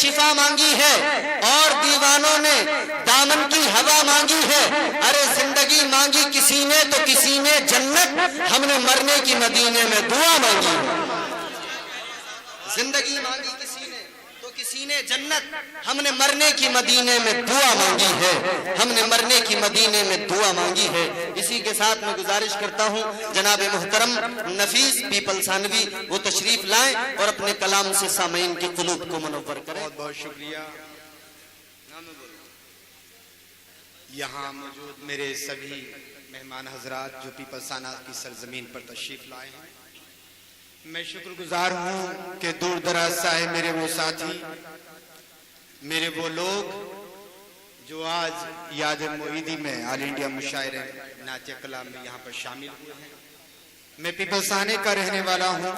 शिफा मांगी है और दीवानों ने दामन की हवा मांगी है। अरे जिंदगी मांगी किसी ने तो किसी ने जन्नत, हमने मरने की मदीने में दुआ मांगी। जिंदगी मांगी किसी ने तो किसी ने जन्नत, हमने मरने की मदीने में दुआ मांगी है, हमने मरने की मदीने में दुआ मांगी है। इसी के साथ मैं गुजारिश करता हूं जनाब मुहतरम नफीस पीपल सानवी वो तशरीफ लाएं और अपने कलाम से सामईन के कुलूब को मुनव्वर करें। बहुत बहुत शुक्रिया। यहाँ मौजूद मेरे सभी मेहमान हजरात जो पीपलसाना की सरजमीन पर तशरीफ लाए हैं, मैं शुक्रगुजार हूँ कि दूर दराज से आए मेरे वो साथी, मेरे वो लोग जो आज याद मोईदी में ऑल इंडिया मुशायरे नात्य कलाम में यहाँ पर शामिल हुए हैं। मैं पीपलसाने का रहने वाला हूँ,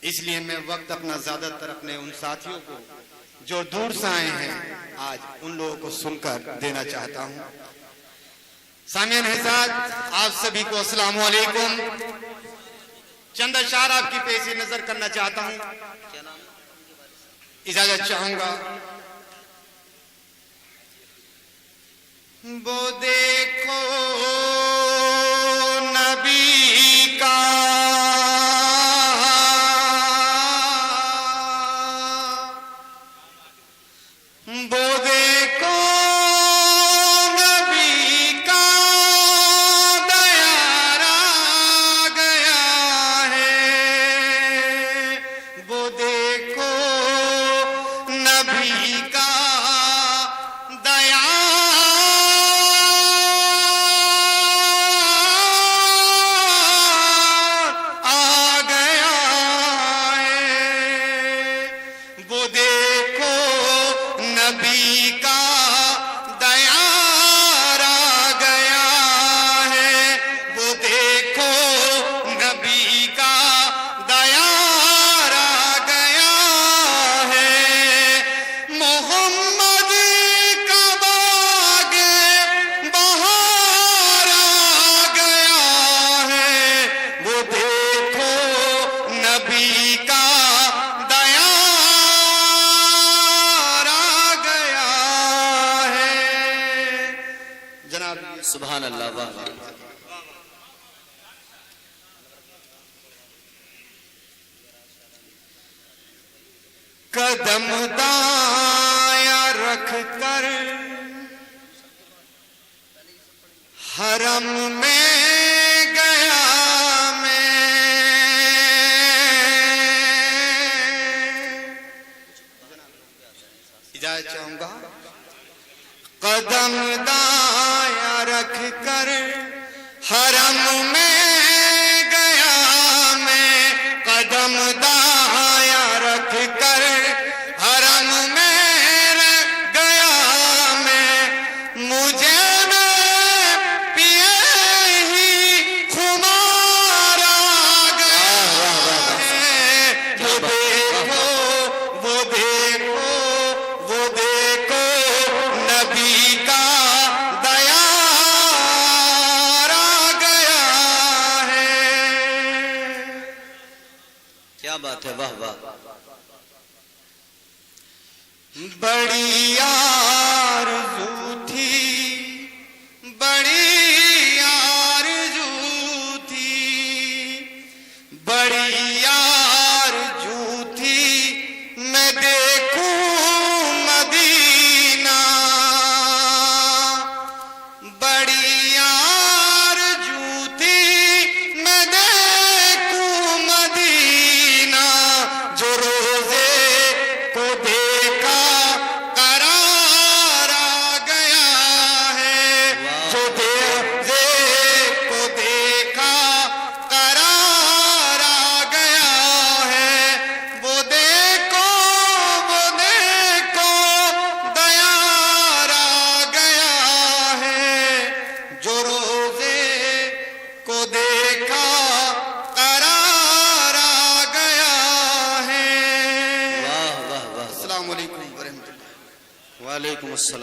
इसलिए मैं वक्त अपना ज्यादातर अपने उन साथियों को जो दूर से आए हैं आज उन लोगों को सुनकर देना चाहता हूँ। सामियान हज़रात, आप सभी को अस्सलाम वालेकुम। चंद अशार आपकी पेशी नजर करना चाहता हूँ, इजाजत चाहूंगा। वो देखो नबी का सुभान अल्लाह। वाह कदम दाया रख कर हरम में गया मैं, इजाजत चाहूंगा। कदम दाया रख कर हरम में गया मैं, कदम दाया रख कर हरम में गया मैं, मुझे बात है। वाह वाह। बड़ी आरज़ू थी, बड़ी आरज़ू थी, बड़ी आरज़ू थी मैं देखूं मदीना, बड़ी आरज़ू थी मैं देखूं मदीना, जो रोज़े को देखा करार आ गया है, जो रोज़े को देखा करार आ गया है, वो देखो दयार आ गया है, जो रोज़े को देखा करार आ गया है। वाह वाह वाह। अस्सलाम वालेकुम व रहमतुल्लाह। वालेकुम अस्सलाम।